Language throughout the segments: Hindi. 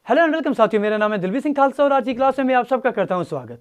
हेलो एंड वेलकम साथियों, मेरा नाम है दिलवीर सिंह खालसा और आज की क्लास में मैं आप सबका करता हूं स्वागत।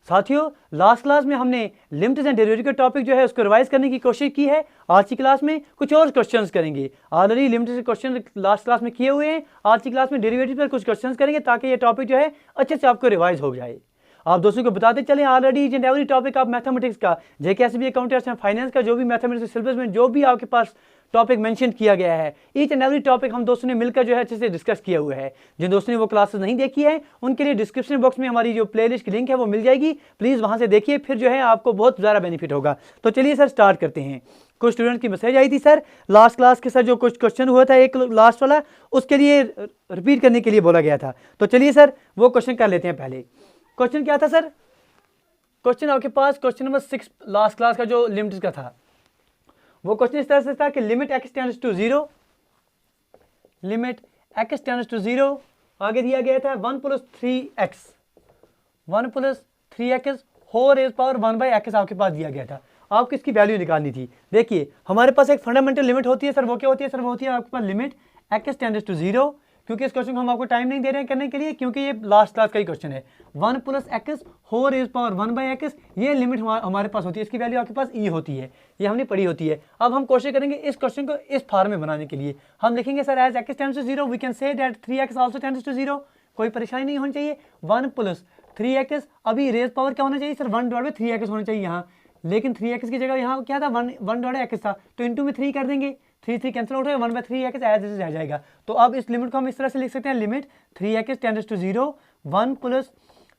साथियों, लास्ट क्लास में हमने लिमिट्स एंड डेरिवेटिव का टॉपिक जो है उसको रिवाइज करने की कोशिश की है। आज की क्लास में कुछ और क्वेश्चंस करेंगे। ऑलरेडी लिमिट्स के क्वेश्चन लास्ट क्लास में किए हुए हैं। आज की क्लास में डेरिवेटिव पर कुछ क्वेश्चंस करेंगे ताकि ये टॉपिक जो है अच्छे से आपको रिवाइज हो जाए। आप दोस्तों को बताते चलें, already each and every topic आप मैथमेटिक्स का, जेकेएसबी अकाउंटेंट्स एंड फाइनेंस का जो भी मैथमेटिक्स सिलेबस में जो भी आपके पास टॉपिक मेंशन किया गया है, ईच एंड एवरी टॉपिक हम दोस्तों ने मिलकर जो है अच्छे से डिस्कस किया हुआ है। जिन दोस्तों ने वो क्लासेस नहीं देखी है उनके लिए डिस्क्रिप्शन बॉक्स में हमारी जो प्लेलिस्ट की लिंक है वो मिल जाएगी, प्लीज़ वहाँ से देखिए, फिर जो है आपको बहुत ज़्यादा बेनिफिट होगा। तो चलिए सर स्टार्ट करते हैं। कुछ स्टूडेंट्स की मैसेज आई थी सर लास्ट क्लास के सर जो कुछ क्वेश्चन हुआ था एक लास्ट वाला, उसके लिए रिपीट करने के लिए बोला गया था। तो चलिए सर वो क्वेश्चन कर लेते हैं। पहले क्वेश्चन क्या था सर? क्वेश्चन आपके पास क्वेश्चन नंबर 6 लास्ट क्लास का जो लिमिट्स का था, वो क्वेश्चन इस तरह से था कि limit x tends to 0, limit x tends to 0, आगे दिया गया था 1 + 3x, 1 + 3x whole raise power 1/x आपके पास दिया गया था। आपको इसकी वैल्यू निकालनी थी। देखिए हमारे पास एक फंडामेंटल लिमिट होती है सर, वो क्या होती है सर? वो होती है आपके पास लिमिट x टेंड्स टू 0, क्योंकि इस क्वेश्चन को हम आपको टाइम नहीं दे रहे हैं करने के लिए, क्योंकि ये लास्ट क्लास का ही क्वेश्चन है। 1 + x whole raise power 1/x, ये लिमिट हमारे पास होती है। इसकी वैल्यू आपके पास e होती है, ये हमने पढ़ी होती है। अब हम कोशिश करेंगे इस क्वेश्चन को इस फॉर्म में बनाने के लिए। हम लिखेंगे sir as x tends to 0 we can say that 3x also tends to 0। कोई परेशानी नहीं होनी चाहिए। 1 + 3x, अभी रेज़ पावर क्या होना चाहिए सर? 1/3x होना चाहिए यहाँ, लेकिन 3x की जगह यहाँ क्या था? 1/x था, तो इंटू में 3 कर देंगे, 3 कैंसिल आउट हो गया, 1/3x एज इट इज रह जाएगा। तो अब इस लिमिट को हम इस तरह से लिख सकते हैं, limit 3x tends to 0, 1 +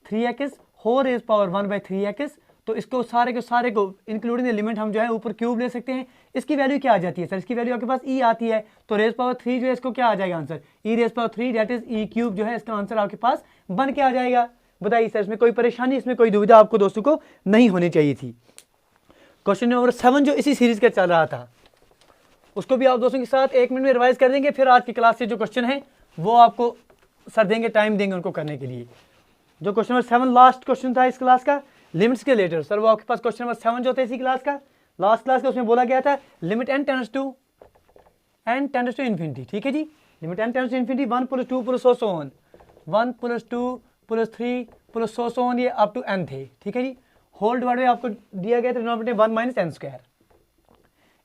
3x whole raise power 1/3x। तो इसको सारे के सारे को इंक्लूडिंग द लिमिट हम जो है ऊपर क्यूब ले सकते हैं। इसकी वैल्यू क्या आ जाती है सर? इसकी वैल्यू आपके पास e आती है, तो रेज़ पावर 3 जो है इसको क्या आ जाएगा answer? e⁻³ that is e³ जो है इसका आंसर आपके पास बन के आ जाएगा। बताइए सर इसमें कोई परेशानी, इसमें कोई दुविधा आपको दोस्तों को नहीं होनी चाहिए थी। क्वेश्चन नंबर 7 जो इसी सीरीज का चल रहा था उसको भी आप दोस्तों के साथ 1 मिनट में रिवाइज कर देंगे, फिर आज की क्लास से जो क्वेश्चन है वो आपको सर देंगे, टाइम देंगे उनको करने के लिए। जो क्वेश्चन नंबर 7 लास्ट क्वेश्चन था इस क्लास का लिमिट्स के रिलेटेड सर, वो आपके पास क्वेश्चन नंबर 7 जो था इसी क्लास का, लास्ट क्लास का, उसमें बोला गया था limit n tends to infinity. ठीक है जी, limit n tends to infinity 1 + 2 + so on, 1 + 2 + 3 + so on, ये अप टू n थे। ठीक है जी, होल डिवाइड में आपको दिया गया था डिनोमिनेटर 1 - n²।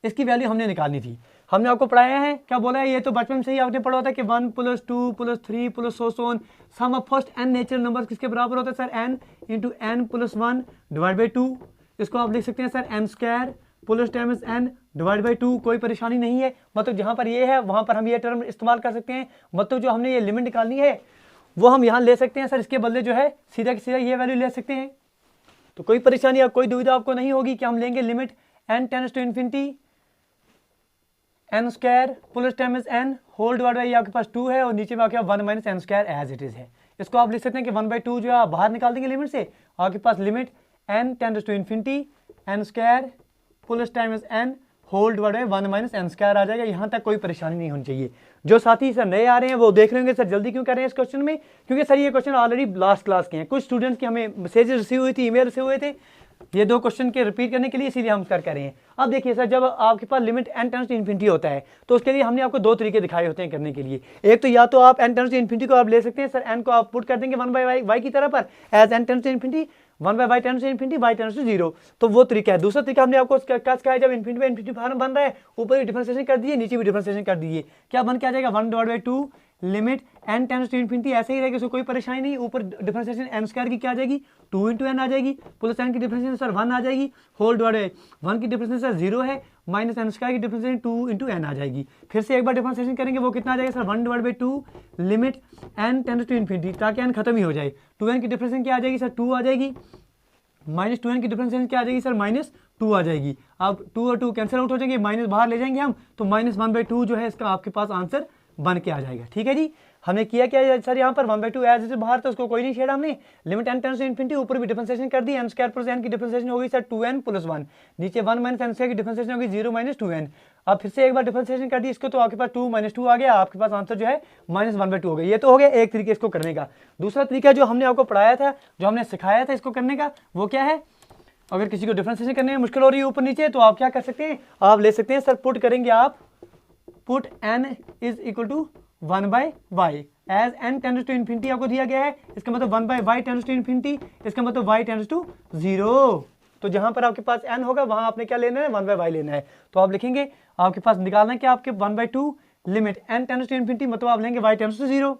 इसकी वैल्यू हमने निकालनी थी। हमने आपको पढ़ाया है, क्या बोला है? ये तो बचपन से ही आपने पढ़ा होता है कि 1 + 2 + 3 + so on, sum of first n natural number किसके बराबर होता है सर? n × n + 1 / 2। इसको आप लिख सकते हैं सर n² + टाइम्स n / 2। कोई परेशानी नहीं है, मतलब जहाँ पर ये है वहाँ पर हम ये टर्म इस्तेमाल कर सकते हैं। मतलब जो हमने ये लिमिट निकालनी है वो हम यहाँ ले सकते हैं सर, इसके बदले जो है सीधा सीधा ये वैल्यू ले सकते हैं। तो कोई परेशानी या कोई दुविधा आपको नहीं होगी कि हम लेंगे limit n tends to infinity n² + times n whole divide by, आपके पास 2 है और नीचे में आके 1 - n² एज इट इज है। इसको आप लिख सकते हैं कि 1/2 जो है आप बाहर निकाल देंगे लिमिट से, आपके पास limit n tends to infinity n² + times n whole divide by 1 - n² आ जाएगा। यहाँ तक कोई परेशानी नहीं होनी चाहिए। जो साथी सर नए आ रहे हैं वो देख रहे होंगे सर जल्दी क्यों कर रहे हैं इस क्वेश्चन में, क्योंकि सर ये क्वेश्चन ऑलरेडी लास्ट क्लास के हैं। कुछ स्टूडेंट्स की हमें मैसेजेस रिसीव हुई थी, ईमेल रिसीव हुए थे ये 2 क्वेश्चन के रिपीट करने के लिए, इसीलिए हम कर रहे हैं। अब देखिए सर, जब आपके पास limit n tends to infinity होता है तो उसके लिए हमने आपको 2 तरीके दिखाए होते हैं करने के लिए। एक तो या तो आप n टेंड्स टू इन्फिनिटी को आप ले सकते हैं सर, n को आप पुट कर देंगे 1/y की तरह पर as n tends to infinity, 1/y tends to infinity, y tends to 0। तो वो तरीका है। दूसरा तरीका हमने आपको क्या सिखाया, जब इन्फिनिटी बाई इन्फिनिटी फॉर्म बन रहा है, ऊपर भी डिफरेंशिएशन कर दीजिए, नीचे भी डिफरेंशिएशन कर दीजिए, क्या बन के आ जाएगा? 1/2 limit n tends to infinity, ऐसे ही रहेगा, इसको कोई परेशानी नहीं। ऊपर डिफरेंशिएशन n² की क्या आ जाएगी? 2 × n आ जाएगी, प्लस n की डिफरेंशिएशन सर 1 आ जाएगी, होल डिवाइड 1 की डिफरेंशिएशन सर 0 है, माइनस n² की डिफरेंशिएशन 2 × n आ जाएगी। फिर से एक बार डिफरेंशिएशन करेंगे, वो कितना आ जाएगा sir? 1/2 limit n tends to infinity, ताकि n खत्म ही हो जाए। 2n की डिफरेंशिएशन क्या आ जाएगी सर? 2 आ जाएगी, माइनस 2n की डिफरेंशिएशन क्या आ जाएगी सर? -2 आ जाएगी। अब 2 और 2 कैंसिल आउट हो जाएंगे, माइनस बाहर ले जाएंगे हम, तो -1/2 जो है इसका आपके पास आंसर बन के आ जाएगा। ठीक है जी, हमने किया क्या सर? यहाँ पर 1/2 एज इट बाहर, तो उसको कोई नहीं छेड़ा हमने। Limit n tends to infinity, ऊपर भी डिफरेंशिएशन कर दी, n² + n की डिफरेंशिएशन होगी सर 2n + 1, नीचे 1 - n² की डिफरेंशिएशन होगी 0 - 2n। अब फिर से एक बार डिफरेंशिएशन कर दी इसको, तो आपके पास 2 - 2 आ गया, आपके पास आंसर जो है -1/2 हो गया। ये तो हो गया एक तरीके इसको करने का। दूसरा तरीका जो हमने आपको पढ़ाया था, जो हमने सिखाया था इसको करने का, वो क्या है? अगर किसी को डिफरेंशिएशन करने में मुश्किल हो रही है ऊपर नीचे, तो आप क्या कर सकते हैं? आप ले सकते हैं सर, पुट करेंगे आप, put n = 1/y, as n tends to infinity आपको दिया गया है, इसका मतलब 1/y टेंड्स टू इन्फिनिटी, इसका मतलब y टेंड्स टू 0। तो जहां पर आपके पास n होगा वहां आपने क्या लेना है, 1/y लेना है। तो आप लिखेंगे आपके पास निकालना है कि आपके 1/2 limit n tends to infinity, मतलब आप लेंगे y टेंड्स टू 0।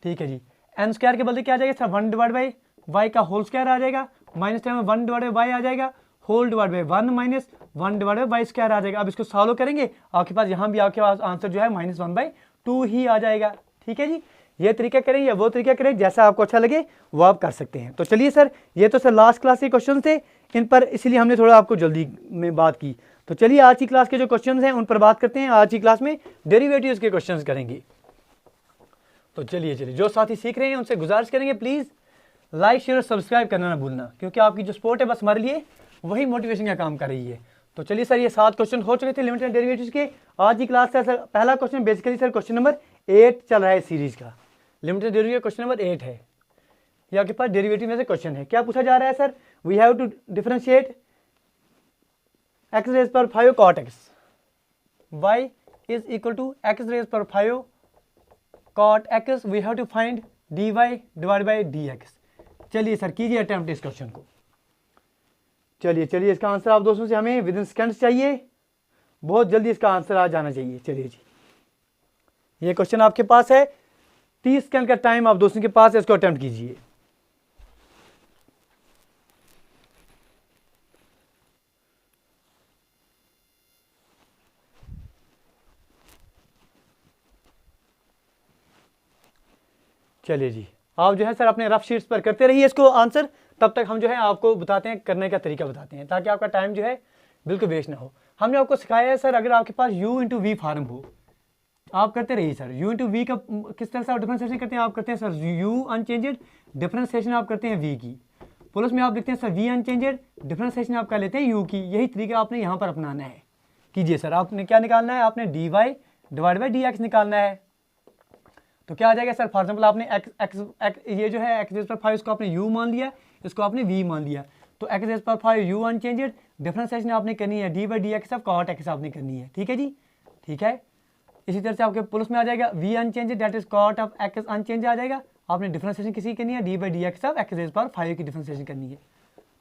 ठीक है जी, n स्क्वायर के बदले क्या आ जाएगा सर, 1/y का होल स्क्वायर आ जाएगा, माइनस टाइम में 1/y आ जाएगा, whole divide by 1 minus 1/y square आ जाएगा। अब इसको सॉल्व करेंगे आपके पास यहाँ भी आपके पास आंसर जो है -1/2 ही आ जाएगा। ठीक है जी, ये तरीका करें या वो तरीका करें, जैसा आपको अच्छा लगे वो आप कर सकते हैं। तो चलिए सर, ये तो सर लास्ट क्लास के क्वेश्चन थे, इन पर इसलिए हमने थोड़ा आपको जल्दी में बात की। तो चलिए आज की क्लास के जो क्वेश्चन हैं उन पर बात करते हैं। आज की क्लास में डेरिवेटिव्स के क्वेश्चन करेंगे। तो चलिए जो साथी सीख रहे हैं उनसे गुजारिश करेंगे प्लीज़ लाइक शेयर और सब्सक्राइब करना ना भूलना, क्योंकि आपकी जो सपोर्ट है बस हमारे लिए वही मोटिवेशन का काम कर रही है। तो चलिए सर, ये 7 क्वेश्चन हो चुके थे लिमिटेड एंड डेरिवेटिव्स के। आज की क्लास है सर पहला question basically sir question number 8 चल रहा है सीरीज का, लिमिटेड डेरिवेटिव क्वेश्चन नंबर 8 है। ये आपके पास डेरिवेटिव में से क्वेश्चन है। क्या पूछा जा रहा है sir, we have to differentiate x raise पर 5 cot x, y is equal to x raise पर 5 cot x, we have to find dy divide by dx। चलिए सर कीजिए अटेम्प्ट इस क्वेश्चन को। चलिए इसका आंसर आप दोस्तों से हमें विद इन सेकंड्स चाहिए, बहुत जल्दी इसका आंसर आ जाना चाहिए। चलिए जी, ये क्वेश्चन आपके पास है, 30 सेकंड का टाइम आप दोस्तों के पास है, इसको अटेम्प्ट कीजिए। चलिए जी, आप जो है सर अपने रफ शीट्स पर करते रहिए इसको आंसर, तब तक हम जो है आपको बताते हैं, करने का तरीका बताते हैं, ताकि आपका टाइम जो है बिल्कुल वेस्ट ना हो। हमने आपको सिखाया है सर, अगर आपके पास u इंटू वी फार्म हो, आप करते रहिए सर। u इंटू वी का किस तरह से आप डिफरेंशिएशन करते हैं, आप करते हैं सर u अनचेंजेड, डिफरेंशिएशन आप करते हैं v की, प्लस में आप लिखते हैं सर v अनचेंजेड, डिफरेंशिएशन आप कर लेते हैं u की। यही तरीका आपने यहाँ पर अपनाना है। कीजिए सर, आपने क्या निकालना है, आपने dy डिवाइड बाई dx निकालना है। तो क्या आ जाएगा सर, फॉर एग्जाम्पल आपने x ये जो है x रेज़ पर 5 इसको आपने u मान लिया, इसको आपने v मान लिया, तो x रेज़ पर 5 u अनचेंजेड, डिफरेंशिएशन आपने करनी है d by d x of cot x आपने करनी है। ठीक है जी, ठीक है। इसी तरह से आपके प्लस में आ जाएगा v unchanged that is cot of x unchange आ जाएगा, आपने डिफरेंशिएशन किसी करनी है d by d x of x rays पर 5 की डिफरेंशिएशन करनी है।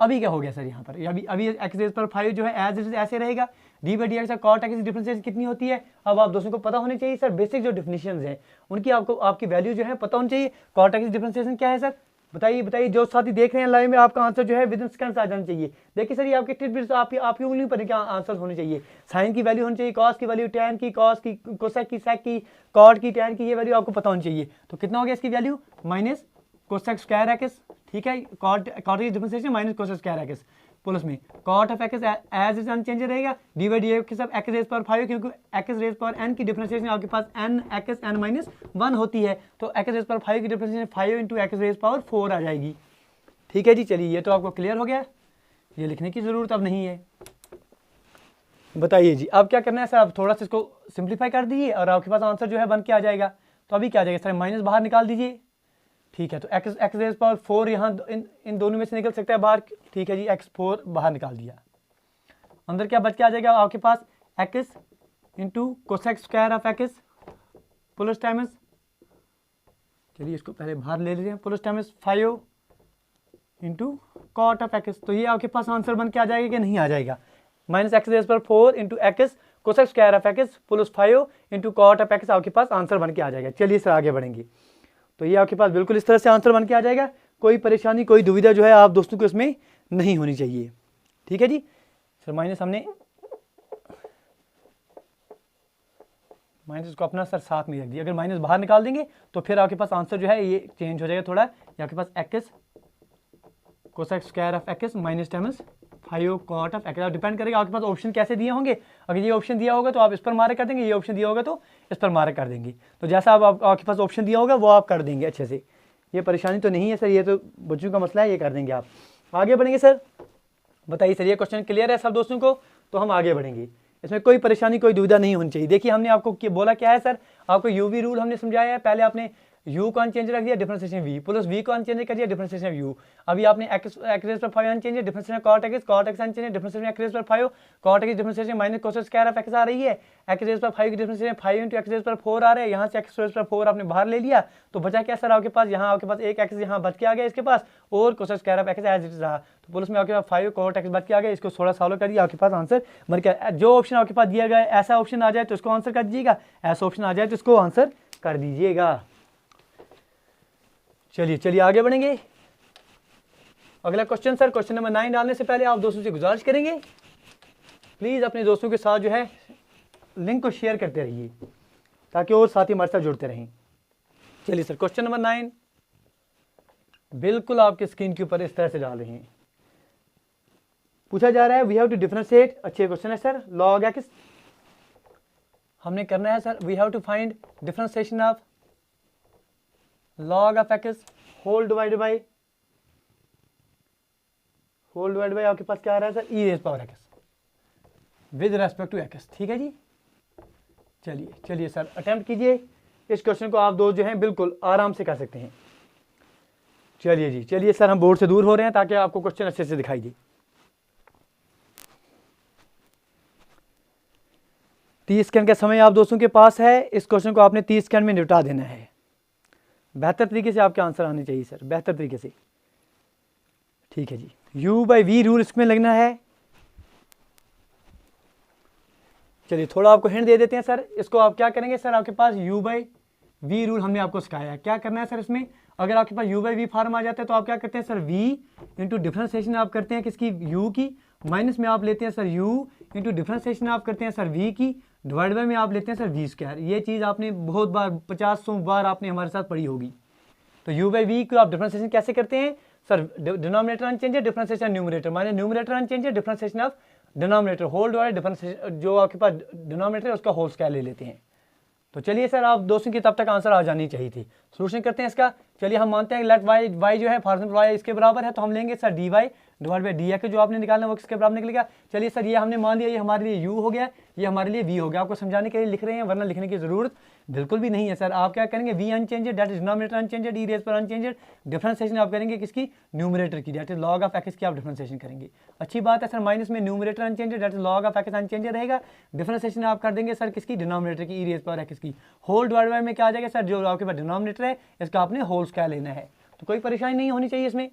अभी क्या हो गया सर यहाँ पर, अभी x रेज़ पर 5 जो है एज इट इज ऐसे रहेगा, d by d x of cot x की डिफरेंशिएशन कितनी होती है। अब आप दोस्तों को पता होनी चाहिए सर, बेसिक जो डिफिनेशंस हैं उनकी आपको आपकी वैल्यू जो है पता होनी चाहिए। cot x की डिफरेंशिएशन क्या है सर, बताइए, जो साथी देख रहे हैं लाइव में, आपका आंसर जो है विद इन सेकंड्स आ जाना चाहिए। देखिए सर, ये आपके टिप्स आपकी उंगली पर क्या आंसर होने चाहिए। साइन की वैल्यू होनी चाहिए, कॉस की वैल्यू, टैन की, कॉस की, कोसेक की, सेक की, कॉट की, टैन की, ये वैल्यू आपको पता होनी चाहिए। तो कितना हो गया इसकी value, minus cosec square x. ठीक है, कॉट की differentiation minus cosec square x, plus में cot of x as is unchange रहेगा, डी बाई डी एक्स सब x रेज़ पर 5, क्योंकि x रेज़ पर n की डिफरेंशिएशन आपके पास n x n माइनस 1 होती है, तो x रेज़ पर 5 की differentiation 5 into x raise power 4 आ जाएगी। ठीक है जी, चलिए ये तो आपको क्लियर हो गया, ये लिखने की ज़रूरत अब नहीं है। बताइए जी, अब क्या करना है सर, आप थोड़ा सा इसको सिंप्लीफाई कर दीजिए और आपके पास आंसर जो है बन के आ जाएगा। तो अभी क्या आ जाएगा सर, माइनस बाहर निकाल दीजिए। ठीक है, तो x रेज़ पावर 4 यहाँ इन दोनों में से निकल सकता है बाहर। ठीक है जी, x4 बाहर निकाल दिया, अंदर क्या बच के आ जाएगा आपके पास, x into cosec square of x plus times, चलिए इसको पहले बाहर ले लेते हैं, plus times 5 into cot of x। तो ये आपके पास आंसर बन के आ जाएगा कि नहीं आ जाएगा, माइनस x रेज़ पर 4 into x cosec square of x plus 5 into cot of x आपके पास आंसर बन के आ जाएगा। चलिए सर आगे बढ़ेंगे। तो ये आपके पास बिल्कुल इस तरह से आंसर बन के आ जाएगा, कोई परेशानी कोई दुविधा जो है आप दोस्तों को इसमें नहीं होनी चाहिए। ठीक है जी सर, माइनस हमने माइनस इसको अपना सर साथ में रख दिया, अगर माइनस बाहर निकाल देंगे तो फिर आपके पास आंसर जो है ये चेंज हो जाएगा थोड़ा। ये आपके पास x cosec square of x minus times 5 cot of x, depend करेगा आपके पास ऑप्शन कैसे दिए होंगे। अगर ये ऑप्शन दिया होगा तो आप इस पर मार्क कर देंगे, ये ऑप्शन दिया होगा तो इस पर मार्क कर देंगे। तो जैसा आपके पास ऑप्शन दिया होगा वो आप कर देंगे अच्छे से, ये परेशानी तो नहीं है सर, ये तो बच्चों का मसला है, ये कर देंगे आप। आगे बढ़ेंगे सर, बताइए सर ये क्वेश्चन क्लियर है सब दोस्तों को, तो हम आगे बढ़ेंगे, इसमें कोई परेशानी कोई दुविधा नहीं होनी चाहिए। देखिए हमने आपको बोला क्या है सर, आपको यूवी रूल हमने समझाया है, पहले आपने u को अनचेंज रख दिया, डिफरेंशिएशन v, प्लस v को अनचेंज कर दिया, डिफरेंशिएशन u। अभी आपने x रेज़ पर 5 अनचेंज है, डिफरेंशिएशन cot x अनचेंज है, डिफरेंशिएशन x रेज़ पर 5, cot x differentiation minus cos square of x आ रही है, x रेज़ पर 5 की डिफरेंशिएशन 5 इंटू x रेज़ पर 4 आ रहा है, यहाँ से x रेज़ पर 4 आपने बाहर ले लिया, तो बचा क्या सर आपके पास, यहाँ आपके पास एक x यहाँ बच के आ गया इसके पास, और cos square of x as it रहा, तो प्लस में आपके पास 5 cot x बच के आ गया, इसको 16 सॉल्व कर दिया, आपके पास आंसर बन गया। जो ऑप्शन आपके पास दिया गया है ऐसा ऑप्शन आ जाए तो इसको आंसर कर दीजिएगा, ऐसा ऑप्शन आ जाए तो इसको आंसर कर दीजिएगा। चलिए आगे बढ़ेंगे। अगला क्वेश्चन सर, क्वेश्चन नंबर 9 डालने से पहले आप दोस्तों से गुजारिश करेंगे प्लीज अपने दोस्तों के साथ जो है लिंक को शेयर करते रहिए ताकि और साथी हमारे साथ जुड़ते रहें। चलिए सर, क्वेश्चन नंबर 9 बिल्कुल आपके स्क्रीन के ऊपर इस तरह से डाल रहे हैं। पूछा जा रहा है वी हैव टू डिफरेंशिएट, अच्छे क्वेश्चन है सर, लॉग एक्स हमने करना है sir, we have to find differentiation of log of x whole divide by आपके पास क्या आ रहा है sir, e raise power x with respect to x, ठीक है जी। चलिए सर अटेम्प्ट कीजिए, इस क्वेश्चन को आप दो जो हैं बिल्कुल आराम से कर सकते हैं। चलिए सर, हम बोर्ड से दूर हो रहे हैं ताकि आपको क्वेश्चन अच्छे से दिखाई दे। 30 सेकंड का समय आप दोस्तों के पास है, इस क्वेश्चन को आपने 30 सेकंड में निपटा देना है। बेहतर तरीके से आपके आंसर आने चाहिए सर, बेहतर तरीके से, ठीक है जी। u बाई वी रूल इसमें लगना है। चलिए थोड़ा आपको हिंट दे देते हैं सर, इसको आप क्या करेंगे सर, आपके पास u बाई वी रूल हमने आपको सिखाया है, क्या करना है सर इसमें। अगर आपके पास u बाई वी फॉर्म आ जाता है तो आप क्या करते हैं सर, v इंटू डिफरेंशिएशन आप करते हैं किसकी, u की, माइनस में आप लेते हैं सर u इंटू डिफरेंशिएशन आप करते हैं सर v की, डिवाइड बाय में आप लेते हैं सर v स्क्वायर। ये चीज़ आपने बहुत बार 50 बार आपने हमारे साथ पढ़ी होगी। तो u बाई वी को आप डिफरेंशिएशन कैसे करते हैं सर, डिनोमिनेटर अनचेंज है, डिफरेंशिएशन न्यूमरेटर, माने न्यूमरेटर अनचेंज है, differentiation of denominator whole divide differentiation, जो आपके पास डिनोमिनेटर है उसका होल स्क्वायर ले लेते हैं। तो चलिए सर, आप दोस्तों की तब तक आंसर आ जानी चाहिए थी। सोल्यूशन करते हैं इसका। चलिए हम मानते हैं लेट वाई जो है फॉर्मूला वाई इसके बराबर है, तो हम लेंगे sir d y divide by d x, जो आपने निकालना वो किसके बराबर निकलेगा। चलिए सर, ये हमने मान लिया, ये हमारे लिए u हो गया, ये हमारे लिए v हो गया। आपको समझाने के लिए लिख रहे हैं, वरना लिखने की जरूरत बिल्कुल भी नहीं है सर। आप क्या करेंगे, v unchanged that is denominator unchanged, e raise पर अनचेंजेड, डिफरेंशिएशन आप करेंगे किसकी, न्यूमरेटर की, that is log of x की आप डिफरेंशिएशन करेंगे। अच्छी बात है सर, माइनस में numerator unchanged that is log of x unchanged रहेगा, डिफरेंशिएशन आप कर देंगे सर किसकी, डिनोमिनेटर की, e रेज़ पर x की, होल डिवाइड बाय में क्या आ जाएगा सर, जो आपके पास डिनोमिनेटर है इसका आपने होल स्क्वायर लेना है। तो कोई परेशानी नहीं होनी चाहिए इसमें।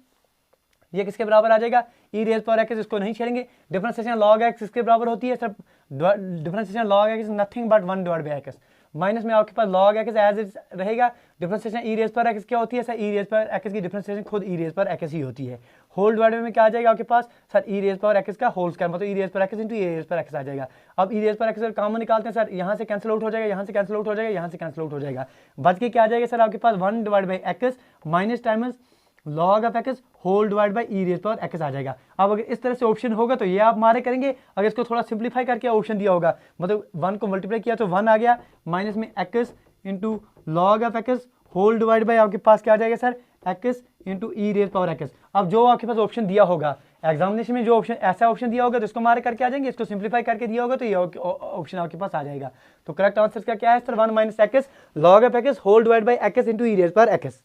ये किसके बराबर आ जाएगा, e रेज़ पावर x, इसको नहीं छेड़ेंगे। डिफरेंशिएशन log x किसके बराबर होती है sir, differentiation log x nothing but 1 divide by x, minus में आपके पास log x एज इट रहेगा। Differentiation e raise power x क्या होती है sir, e raise power x की डिफरेंशिएशन खुद e रेज़ पावर x ही होती है। होल डिवाइड में क्या आ जाएगा आपके पास sir, e raise power x का होल स्क्वायर, मतलब e raise power x into e raise power x आ जाएगा। अब e raise power x common निकालते हैं सर, यहाँ से कैंसिल आउट हो जाएगा, यहाँ से कैंसिल आउट हो जाएगा, यहाँ से कैंसिल आउट हो जाएगा, बच के क्या आ जाएगा सर आपके पास 1 divide by x minus times log of x whole divide by e raise power x आ जाएगा। अब अगर इस तरह से ऑप्शन होगा तो ये आप मारे करेंगे, अगर इसको थोड़ा सिंप्लीफाई करके ऑप्शन दिया होगा, मतलब 1 को मल्टीप्लाई किया तो 1 आ गया, माइनस में x into log of x whole divide by आपके पास क्या आ जाएगा sir, x into e raise power x। अब जो आपके पास ऑप्शन दिया होगा एग्जामिनेशन में, जो ऑप्शन ऐसा ऑप्शन दिया होगा तो इसको मारे करके आ जाएंगे, इसको सिंप्लीफाई करके दिया होगा तो ये ऑप्शन आपके पास आ जाएगा। तो करेक्ट आंसर का क्या है sir, 1 minus x log of x whole divide by x into e raise power x।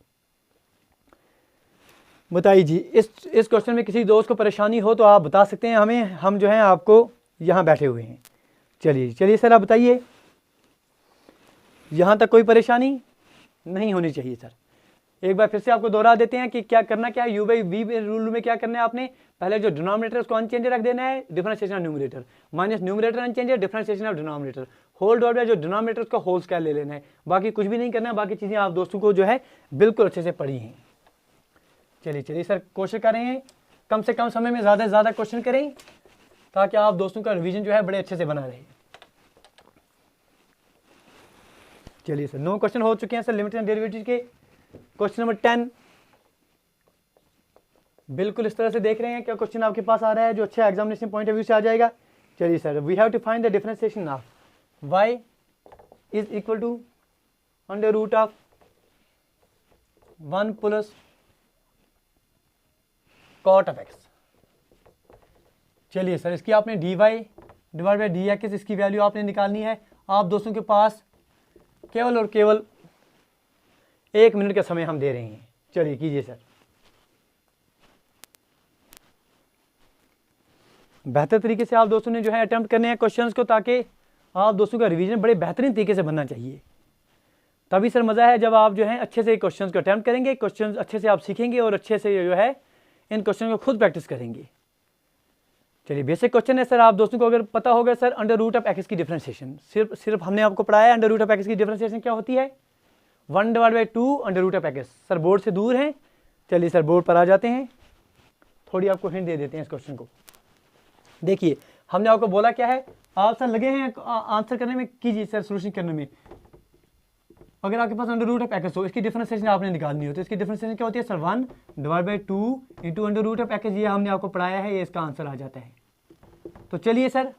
बताइए जी, इस क्वेश्चन में किसी दोस्त को परेशानी हो तो आप बता सकते हैं हमें, हम जो हैं आपको यहाँ बैठे हुए हैं। चलिए सर, आप बताइए, यहाँ तक कोई परेशानी नहीं होनी चाहिए सर। एक बार फिर से आपको दोहरा देते हैं कि क्या करना, क्या u बाई वी रूल में क्या करना है आपने, पहले जो डिनोमिनेटर उसको अनचेंज रख देना है, differentiation of numerator, minus numerator unchange है, differentiation of denominator, whole divide by जो डिनोमिनेटर उसका होल स्क्वायर ले लेना है। बाकी कुछ भी नहीं करना है, बाकी चीज़ें आप दोस्तों को जो है बिल्कुल अच्छे से पढ़ी हैं। चलिए सर, कोशिश करें कम से कम समय में ज़्यादा से ज़्यादा क्वेश्चन करें ताकि आप दोस्तों का रिवीजन जो है बड़े अच्छे से बना रहे। चलिए सर, 9 क्वेश्चन हो चुके हैं सर लिमिटेड डेरिवेटिव के। क्वेश्चन नंबर 10 बिल्कुल इस तरह से देख रहे हैं, क्या क्वेश्चन आपके पास आ रहा है जो अच्छा एग्जामिनेशन पॉइंट ऑफ व्यू से आ जाएगा। चलिए sir, we have to find the differentiation of y is equal to under root of 1 plus cot of x। चलिए सर, इसकी आपने dy डिवाइड बाई dx इसकी वैल्यू आपने निकालनी है। आप दोस्तों के पास केवल और केवल 1 मिनट का समय हम दे रहे हैं। चलिए कीजिए सर। बेहतर तरीके से आप दोस्तों ने जो है अटेम्प्ट करने हैं क्वेश्चंस को, ताकि आप दोस्तों का रिवीजन बड़े बेहतरीन तरीके से बनना चाहिए। तभी सर मज़ा है जब आप जो है अच्छे से क्वेश्चंस को अटेम्प्ट करेंगे, क्वेश्चंस अच्छे से आप सीखेंगे और अच्छे से जो है इन क्वेश्चन को खुद प्रैक्टिस करेंगे। चलिए बेसिक क्वेश्चन है सर, आप दोस्तों को अगर पता होगा sir under root of x की डिफरेंशिएशन, सिर्फ हमने आपको पढ़ाया है अंडर रूट ऑफ एक्स की डिफरेंशिएशन क्या होती है, 1/2 under root of x. Sir board से दूर हैं, चलिए सर बोर्ड पर आ जाते हैं, थोड़ी आपको हिंट दे देते हैं इस क्वेश्चन को। देखिए हमने आपको बोला क्या है, आप सर लगे हैं आंसर करने में, कीजिए सर सोल्यूशन करने में। अगर आपके पास अंडर रूट ऑफ एक्स हो, इसकी डिफरेंशिएशन आपने निकालनी हो, तो इसकी डिफरेंशिएशन क्या होती है sir 1/2 into under root of x. ये हमने आपको पढ़ाया है, ये इसका आंसर आ जाता है। तो चलिए सर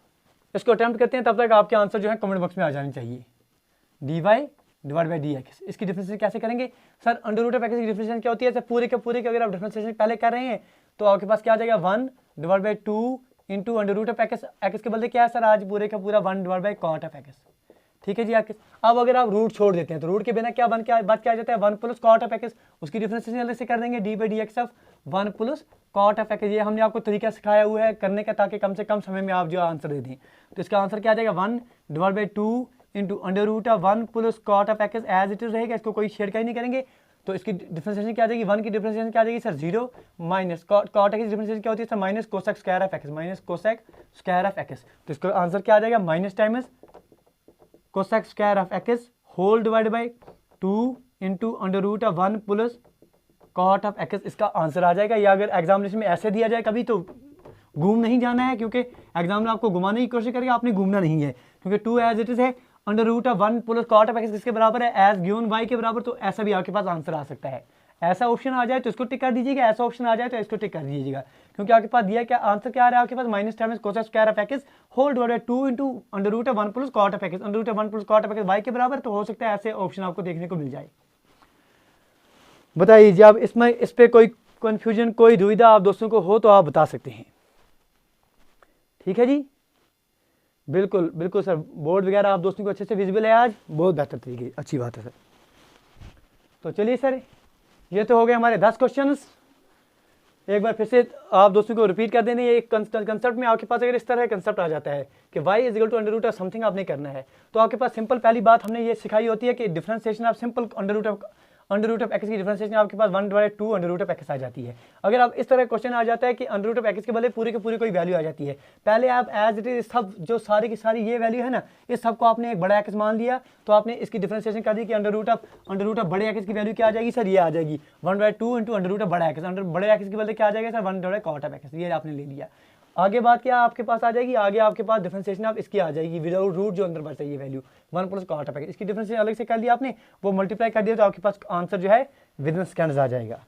इसको अटेम्प्ट करते हैं, तब तक आपके आंसर जो है कमेंट बॉक्स में आ जाने चाहिए। dy/dx इसकी डिफरेंशिएशन कैसे करेंगे sir, under root of x की डिफरेंशिएशन क्या होती है सर, पूरे के पूरे के अगर आप डिफरेंशिएशन पहले कर रहे हैं तो आपके पास क्या आ जाएगा 1/2 into under root of x. X के बदले क्या है सर आज पूरे का पूरा 1/cot ऑफ एक्स। ठीक है जी आपके। अब अगर आप रूट छोड़ देते हैं तो रूट के बिना क्या बात क्या आ जाता है 1 + cot ऑफ एक्स, उसकी डिफरेंशिएशन अलग से कर देंगे dy/dx of 1 + cot of x. ये हमने आपको तरीका सिखाया हुआ है करने का, ताकि कम से कम समय में आप जो आंसर दे दें। तो इसका आंसर क्या आ जाएगा 1/2 into under root of 1 + cot of x as it is रहेगा, इसको कोई छेड़खानी नहीं करेंगे। तो इसकी डिफरेंशिएशन क्या आ जाएगी, 1 की डिफरेंशिएशन क्या आ जाएगी सर 0 माइनस cot एक्स की डिफरेंशिएशन क्या होती है sir minus cosec square of x, minus cosec square of x. तो इसका आंसर क्या आ जाएगा minus times cosec square of x whole divide by 2 into under root of 1 + cot of x. इसका आंसर आ जाएगा। या अगर एग्जामिनेशन में ऐसे दिया जाए कभी तो घूम नहीं जाना है, क्योंकि एग्जाम में आपको घुमाने की कोशिश करेगा, आपने घूमना नहीं है, क्योंकि 2 एज इट इज है under root of 1 + cot of x किसके बराबर है एज गिवन y के बराबर। तो ऐसा भी आपके पास आंसर आ सकता है। ऐसा ऑप्शन आ जाए तो इसको टिक कर दीजिएगा, ऐसा ऑप्शन आ जाए तो इसको टिक कर दीजिएगा, क्योंकि आपके पास दिया क्या आंसर क्या आ रहा है आपके पास minus times cosec square of x whole divide by 2 into under root of 1 + cot of x. Under root of 1 + cot of x y के बराबर, तो हो सकता है ऐसे ऑप्शन आपको देखने को मिल जाए। बताइए जी आप इसमें इस पर कोई कन्फ्यूजन कोई दुविधा आप दोस्तों को हो तो आप बता सकते हैं। ठीक है जी, बिल्कुल बिल्कुल सर, बोर्ड वगैरह आप दोस्तों को अच्छे से विजिबल है आज, बहुत बेहतर तरीके, अच्छी बात है सर। तो चलिए सर ये तो हो गए हमारे 10 क्वेश्चंस। एक बार फिर से आप दोस्तों को रिपीट कर देने, ये एक कंसेप्ट में आपके पास अगर इस तरह कंसेप्ट आ जाता है कि y = under root of something आपने करना है, तो आपके पास सिंपल पहली बात हमने ये सिखाई होती है कि differentiation of simple under root of x की डिफरेंशिएशन आपके पास 1/2 अंडर रूट ऑफ एक्स आ जाती है। अगर आप इस तरह क्वेश्चन आ जाता है कि अंडर रूट ऑफ एक्स के बदले पूरे के पूरे कोई वैल्यू आ जाती है, पहले आप एज इट इज सब जो सारी की सारी ये वैल्यू है ना, इस सब को आपने एक बड़ा एक्स मान लिया, तो आपने इसकी डिफरेंशिएशन कर दी कि अंडर रूट ऑफ बड़े एक्स की वैल्यू क्या आ जाएगी सर, ये आ जाएगी 1/2 इंटू अंडर रूट ऑफ बड़ा एक्स। अंडर बड़े एक्स के बदले क्या आ जाएगा सर 1/cot ऑफ एक्स, ये आपने ले लिया। आगे बात क्या आपके पास आ जाएगी, आगे आपके पास डिफरेंशिएशन आप इसकी आ जाएगी विदाउट रूट, जो अंदर बच रही है वैल्यू 1 + cot ऑफ एक्स, इसकी डिफरेंशिएशन अलग से कर लिया आपने, वो मल्टीप्लाई कर दिया, तो आपके पास आंसर जो है विद इन सेकंड्स आ जाएगा।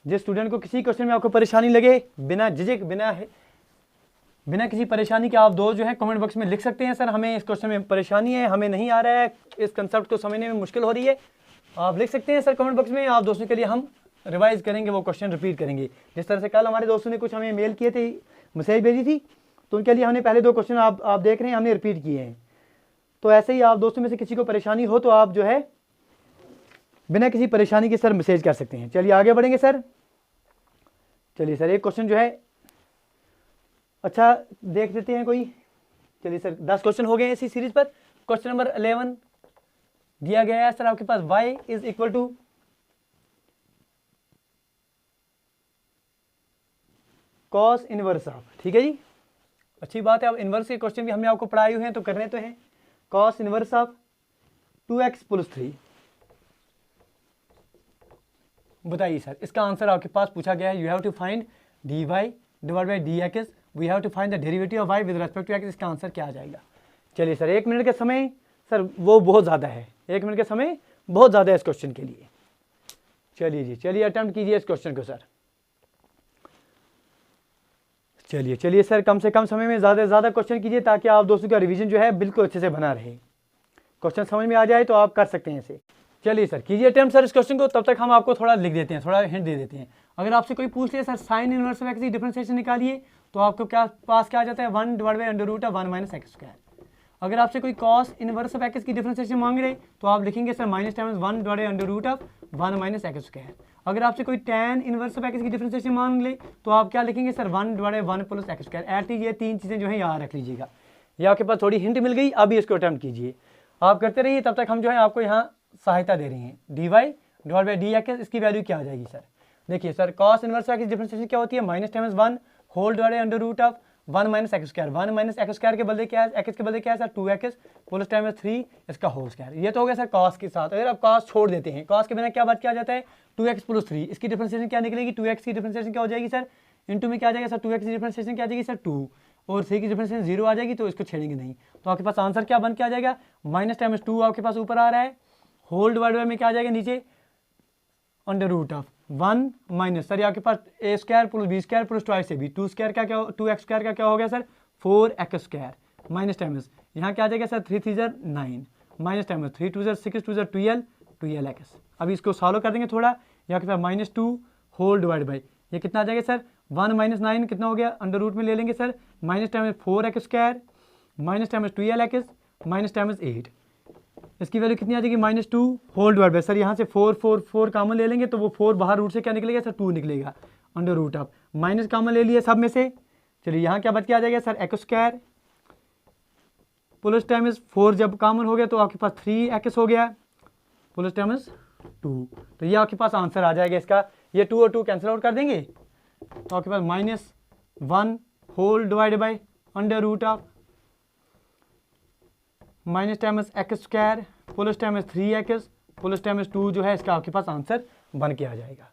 जिस स्टूडेंट को किसी क्वेश्चन में आपको परेशानी लगे, बिना झिझक बिना किसी परेशानी के आप दो जो है कमेंट बॉक्स में लिख सकते हैं सर हमें इस क्वेश्चन में परेशानी है, हमें नहीं आ रहा है, इस कंसेप्ट को समझने में मुश्किल हो रही है, आप लिख सकते हैं सर कमेंट बॉक्स में। आप दोस्तों के लिए हम रिवाइज करेंगे, वो क्वेश्चन रिपीट करेंगे। जिस तरह से कल हमारे दोस्तों ने कुछ हमें मेल किए थे, मैसेज भेजी थी, तो उनके लिए हमने पहले 2 क्वेश्चन आप देख रहे हैं हमने रिपीट किए हैं। तो ऐसे ही आप दोस्तों में से किसी को परेशानी हो तो आप जो है बिना किसी परेशानी के सर मैसेज कर सकते हैं। चलिए आगे बढ़ेंगे सर। चलिए सर एक क्वेश्चन जो है अच्छा देख देते हैं कोई। चलिए सर 10 क्वेश्चन हो गए इसी सीरीज पर। क्वेश्चन नंबर 11 दिया गया है सर आपके पास y = cos इनवर्स ऑफ, ठीक है जी, अच्छी बात है। अब इनवर्स के क्वेश्चन भी हमने आपको पढ़ाए हुए हैं तो करने तो हैं। cos इनवर्स ऑफ 2x + 3, बताइए सर इसका आंसर आपके पास पूछा गया है। You have to find dy/dx, we have to find the derivative of y with respect to x। इसका आंसर क्या आ जाएगा। चलिए सर 1 मिनट का समय सर वो बहुत ज़्यादा है, 1 मिनट का समय बहुत ज़्यादा है इस क्वेश्चन के लिए। चलिए जी चलिए अटेम्प्ट कीजिए इस क्वेश्चन को सर। चलिए सर कम से कम समय में ज़्यादा से ज़्यादा क्वेश्चन कीजिए, ताकि आप दोस्तों का रिवीजन जो है बिल्कुल अच्छे से बना रहे। क्वेश्चन समझ में आ जाए तो आप कर सकते हैं इसे। चलिए सर कीजिए अटेम्प्ट सर इस क्वेश्चन को, तब तक हम आपको थोड़ा लिख देते हैं, थोड़ा हिंट दे देते हैं। अगर आपसे कोई पूछ ले sir sine inverse of x की डिफरेंशिएशन निकालिए, तो आपको क्या पास क्या आ जाता है 1/√1 - x²। अगर आपसे कोई कॉस इनवर्स ऑफ एक्स की डिफरेंशिएशन मांग रहे तो आप लिखेंगे sir minus times 1 divided under root of 1 minus x square. अगर आपसे कोई tan इनवर्स ऑफ एक्स की डिफरेंशिएशन मांग ले तो आप क्या लिखेंगे sir 1 divided 1 plus x square. एट ये 3 चीज़ें जो है यहाँ रख लीजिएगा। ये आपके पास थोड़ी हिंट मिल गई, अभी इसको अटैम्प्ट कीजिए। आप करते रहिए, तब तक हम जो है आपको यहाँ सहायता दे रहे हैं। D y divide by d x, इसकी वैल्यू क्या आ जाएगी सर? देखिए sir cos inverse of x differentiation क्या होती है? Minus times 1 whole divided under root of 1 minus x square. 1 minus x square के बदले क्या है? एक्स के बदले क्या है सर? 2x प्लस टाइम्स 3 इसका होल स्क्वायर। ये तो हो गया सर कॉस के साथ। अगर आप कॉस छोड़ देते हैं, कॉस के बिना क्या बात किया जाता है? 2x प्लस 3, इसकी डिफरेंशिएशन क्या निकलेगी? 2x की डिफरेंशिएशन क्या हो जाएगी सर? इंटू में क्या आ जाएगा सर? 2x की डिफरेंशिएशन क्या आ जाएगी सर? 2, और 3 की डिफरेंशिएशन 0 आ जाएगी, तो इसको छेड़ेंगे नहीं। तो आपके पास आंसर क्या बन के आ जाएगा? माइनस टाइम्स 2 आपके पास ऊपर आ रहा है, होल डिवाइड बाय में क्या आ जाएगा नीचे? Under root of 1 minus sir आपके पास a square plus b square plus 2 b, 2 square का क्या, 2x स्क्वायर का क्या हो गया sir? 4x square minus times यहाँ क्या आ जाएगा सर? 3 3 9 minus times 3 2 6 2 12 12x। अभी इसको सॉल्व कर देंगे थोड़ा। यहाँ के पास माइनस 2 होल डिवाइड बाई ये कितना आ जाएगा सर? 1 माइनस 9 कितना हो गया? अंडर रूट में ले लेंगे sir, minus times 4x square minus times 12x minus times 8। इसकी वैल्यू कितनी आ जाएगी? Minus 2 whole divide by sir यहाँ से 4 4 4 कामन ले लेंगे तो वो 4 बाहर रूट से क्या निकलेगा सर? 2 निकलेगा अंडर रूट ऑफ माइनस कामन ले लिया सब में से। चलिए यहाँ क्या बच के आ जाएगा sir? X square plus times 4 जब कॉमन हो गया तो आपके पास 3x हो गया प्लस टाइम्स 2। तो ये आपके पास आंसर आ जाएगा इसका। ये 2 और 2 कैंसिल आउट कर देंगे तो आपके पास minus 1 whole divide by under root of minus times x square plus times 3x plus times 2 जो है इसका आपके पास आंसर बन के आ जाएगा।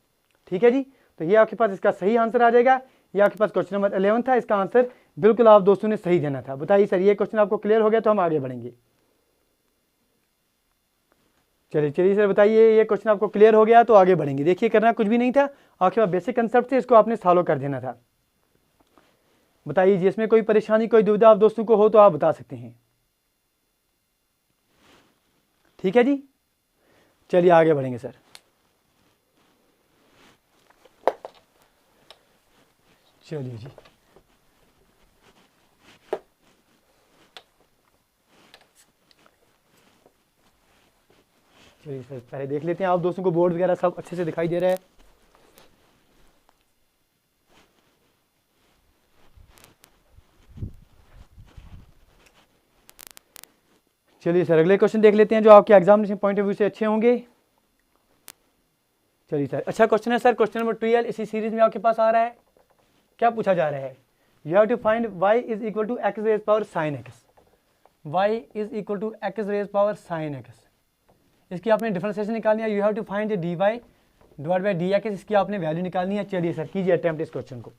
ठीक है जी, तो ये आपके पास इसका सही आंसर आ जाएगा। ये आपके पास क्वेश्चन नंबर 11 था, इसका आंसर बिल्कुल आप दोस्तों ने सही देना था। बताइए सर ये क्वेश्चन आपको क्लियर हो गया तो हम आगे बढ़ेंगे। चलिए सर बताइए ये क्वेश्चन आपको क्लियर हो गया तो आगे बढ़ेंगे। देखिए करना कुछ भी नहीं था, आपके पास बेसिक कंसेप्ट से इसको आपने सॉल्व कर देना था। बताइए जी इसमें कोई परेशानी कोई दुविधा आप दोस्तों को हो तो आप बता सकते हैं। ठीक है जी, चलिए आगे बढ़ेंगे सर। चलिए जी चलिए सर पहले देख लेते हैं आप दोस्तों को बोर्ड वगैरह सब अच्छे से दिखाई दे रहा है। चलिए सर अगले क्वेश्चन देख लेते हैं जो आपके एग्जामिनेशन पॉइंट ऑफ व्यू से अच्छे होंगे। चलिए सर अच्छा क्वेश्चन है सर, क्वेश्चन नंबर 12 इसी सीरीज में आपके पास आ रहा है। क्या पूछा जा रहा है? You have to find y is equal to x raise power sine x. y is equal to x raise power sine x, इसकी आपने डिफरेंशिएशन निकालनी है। You have to find dy divide by d x, इसकी आपने वैल्यू निकालनी है। चलिए सर कीजिए अटेम्प्ट इस क्वेश्चन को।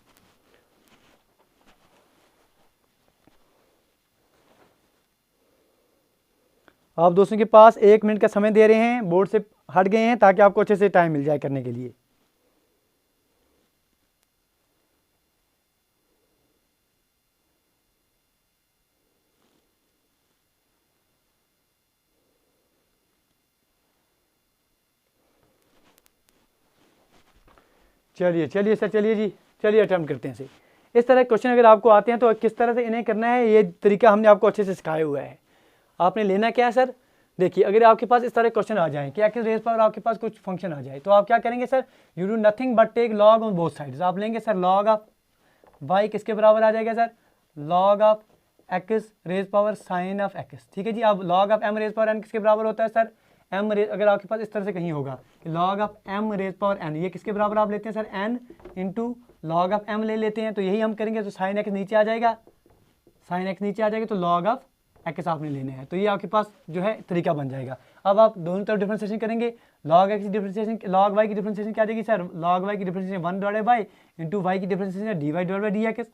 आप दोस्तों के पास 1 मिनट का समय दे रहे हैं, बोर्ड से हट गए हैं ताकि आपको अच्छे से टाइम मिल जाए करने के लिए। चलिए सर चलिए अटेम्प्ट करते हैं इसे। इस तरह क्वेश्चन अगर आपको आते हैं तो किस तरह से इन्हें करना है ये तरीका हमने आपको अच्छे से सिखाया हुआ है। आपने लेना क्या है सर? देखिए अगर आपके पास इस तरह क्वेश्चन आ जाए कि एक्स रेज पावर आपके पास कुछ फंक्शन आ जाए तो आप क्या करेंगे sir? You do nothing but take log on both sides. आप लेंगे सर लॉग ऑफ वाई किसके बराबर आ जाएगा sir? Log of x raise power sine of x. ठीक है जी, अब log of m raise power n किसके बराबर होता है सर? एम रेज, अगर आपके पास इस तरह से कहीं होगा कि log of m raise power n, ये किसके बराबर आप लेते हैं sir? N into log of m ले लेते हैं, तो यही हम करेंगे। तो साइन एक्स नीचे आ जाएगा, साइन एक्स नीचे आ जाएगा, तो लॉग ऑफ एक्स आपने लेने हैं। तो ये आपके पास जो है तरीका बन जाएगा। अब आप दोनों तरफ डिफरेंशिएशन करेंगे। लॉग एक्स की डिफरेंशिएशन, लॉग वाई की डिफरेंशिएशन क्या आ जाएगी सर? लॉग वाई की differentiation 1 divided by into y की differentiation d y divide by d x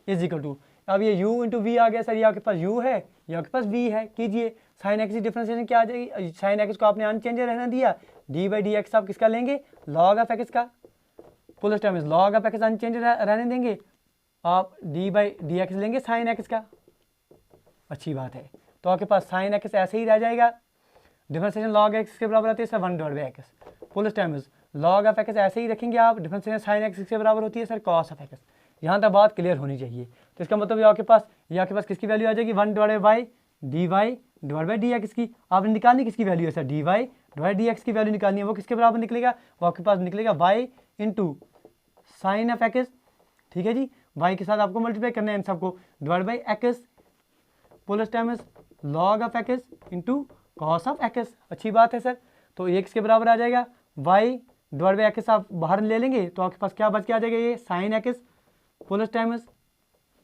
is equal to, अब ये u इंटू वी आ गया सर। ये आपके पास u है, ये आपके पास v है। कीजिए साइन एक्स की डिफरेंशिएशन क्या आ जाएगी? साइन एक्स को आपने अनचेंज रहना दिया, डी बाई डी एक्स आप किसका लेंगे? लॉग ऑफ एक्स का, plus term log of x unchanged रहने देंगे, आप डी बाई डी एक्स लेंगे साइन एक्स का। अच्छी बात है, तो आपके पास साइन एक्स ऐसे ही रह जाएगा। डिफरेंशिएशन लॉग एक्स के बराबर आती है sir 1 divide by x, plus term log of x ऐसे ही रखेंगे आप। डिफरेंशिएशन साइन एक्स के बराबर होती है सर कॉस ऑफ एक्स। यहाँ तक बात क्लियर होनी चाहिए। तो इसका मतलब ये आपके पास किसकी वैल्यू आ जाएगी? 1 divided by d y divide by d x की आपने निकालनी किसकी वैल्यू है sir, d y divide d x की वैल्यू निकालनी है। वो किसके बराबर निकलेगा, वो आपके पास निकलेगा y into sine of x, ठीक है जी, वाई के साथ आपको मल्टीप्लाई करना है इन सबको, divide by x plus times log of x into cos of x. अच्छी बात है सर। तो ये किसके बराबर आ जाएगा, वाई डिवाइड बाई एक्स आप बाहर ले लेंगे तो आपके पास क्या बच के आ जाएगा, ये sign x plus times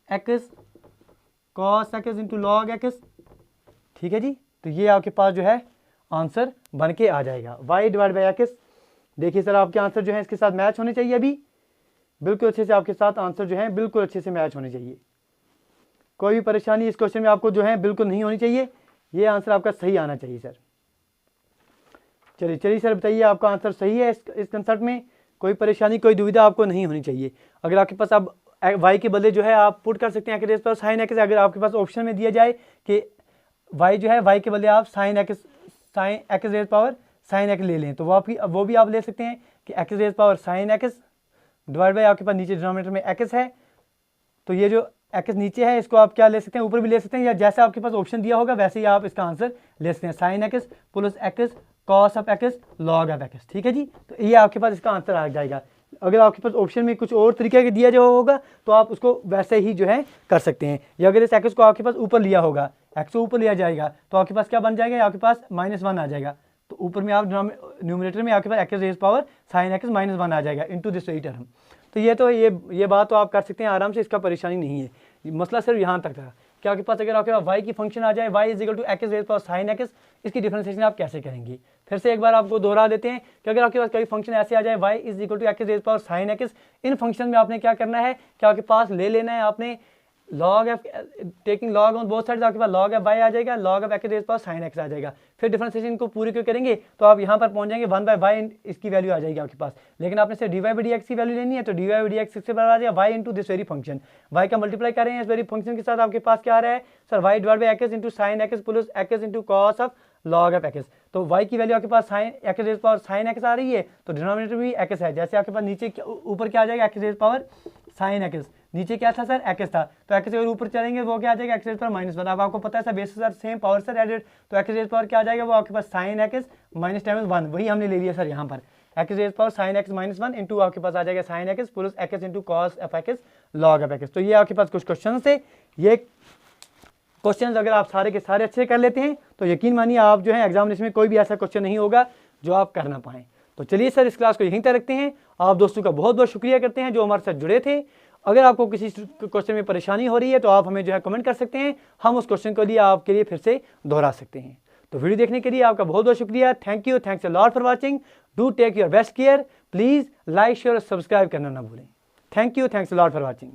x cos x into log x, ठीक है जी। तो ये आपके पास जो है आंसर बन के आ जाएगा वाई डिवाइड बाई एक्स। देखिए सर आपके आंसर जो है इसके साथ मैच होने चाहिए, अभी बिल्कुल अच्छे से आपके साथ आंसर जो है बिल्कुल अच्छे से मैच होने चाहिए। कोई भी परेशानी इस क्वेश्चन में आपको जो है बिल्कुल नहीं होनी चाहिए, ये आंसर आपका सही आना चाहिए सर। चलिए सर बताइए आपका आंसर सही है इस कंसेप्ट में, कोई परेशानी कोई दुविधा आपको नहीं होनी चाहिए। अगर आपके पास अब वाई के बदले जो है आप पुट कर सकते हैं एक्स रेज पर साइन एक्स, अगर आपके पास ऑप्शन में दिया जाए कि वाई जो है वाई के बदले आप sine x raise power sine x ले लें, तो वो भी आप ले सकते हैं कि x raise power sine x divide by आपके पास नीचे डिनोमिनेटर में एक्स है, तो ये जो एक्स नीचे है इसको आप क्या ले सकते हैं, ऊपर भी ले सकते हैं, या जैसे आपके पास ऑप्शन दिया होगा वैसे ही आप इसका आंसर ले सकते हैं, sign x plus x cos of x log of x, ठीक है जी। तो ये आपके पास इसका आंसर आ जाएगा। अगर आपके पास ऑप्शन में कुछ और तरीके का दिया जो होगा तो आप उसको वैसे ही जो है कर सकते हैं, या अगर इस एक्स को आपके पास ऊपर लिया होगा, एक्स को ऊपर लिया जाएगा तो आपके पास क्या बन जाएगा, आपके पास -1 आ जाएगा, तो ऊपर में आप न्यूमरेटर में आपके पास x raise power sine x -1 आ जाएगा इंटू दिस वेरी टर्म। तो ये बात तो आप कर सकते हैं आराम से, इसका परेशानी नहीं है। मसला सिर्फ यहाँ तक था कि आपके पास अगर आपके पास वाई की फंक्शन आ जाए y is equal to x raise power sine x, इसकी डिफरेंशिएशन आप कैसे करेंगे। फिर से एक बार आपको दोहरा देते हैं कि अगर आपके पास कोई फंक्शन ऐसे आ जाए y is equal to x raise power sine x, इन फंक्शन में आपने क्या करना है कि आपके पास ले लेना है आपने log f, taking log on both sides, आपके पास लॉग एफ वाई आ जाएगा, log of x raise power sine x आ जाएगा। फिर डिफरेंशिएशन को पूरी क्यों करेंगे तो आप यहाँ पर पहुंच जाएंगे 1 बाई वाई, इसकी वैल्यू आ जाएगी आपके पास, लेकिन आपने से d y by d x की वैल्यू लेनी है, तो d y by d x किससे बराबर आ जाएगा, y into this very function, वाई का मल्टीप्लाई कर रहे हैं इस वेरी फंक्शन के साथ, आपके पास क्या आ रहा है sir, y divide by x into sine x plus x into cos of log of x. तो y की वैल्यू आपके पास sine x raise power sine x आ रही है, तो डिनोमिनेटर भी एक्स है, जैसे आपके पास नीचे ऊपर क्या आ जाएगा x raise power sine x, नीचे क्या था सर एक्स था, तो एक्स अगर ऊपर चलेंगे वो क्या आ जाएगा एक्स रेज पावर -1। अब आपको पता है sir base sir same power sir added, तो एक्स रेज पावर क्या आ जाएगा वो आपके पास साइन एक्स -1, वही हमने ले लिया सर यहाँ पर, x raise power sine x -1 into आपके पास आ जाएगा sine x plus x into cos of x log of x. तो ये आपके पास कुछ क्वेश्चन थे, ये क्वेश्चंस अगर आप सारे के सारे अच्छे कर लेते हैं तो यकीन मानिए आप जो है एग्जामिनेशन में कोई भी ऐसा क्वेश्चन नहीं होगा जो आप कर ना पाएँ। तो चलिए सर इस क्लास को यहीं तक रखते हैं। आप दोस्तों का बहुत बहुत शुक्रिया करते हैं जो हमारे साथ जुड़े थे। अगर आपको किसी क्वेश्चन में परेशानी हो रही है तो आप हमें जो है कमेंट कर सकते हैं, हम उस क्वेश्चन को लिए आपके लिए फिर से दोहरा सकते हैं। तो वीडियो देखने के लिए आपका बहुत बहुत शुक्रिया। Thank you, thanks a lot for watching. Do take your best care. Please like share और सब्सक्राइब करना ना भूलें। Thank you, thanks a lot for watching.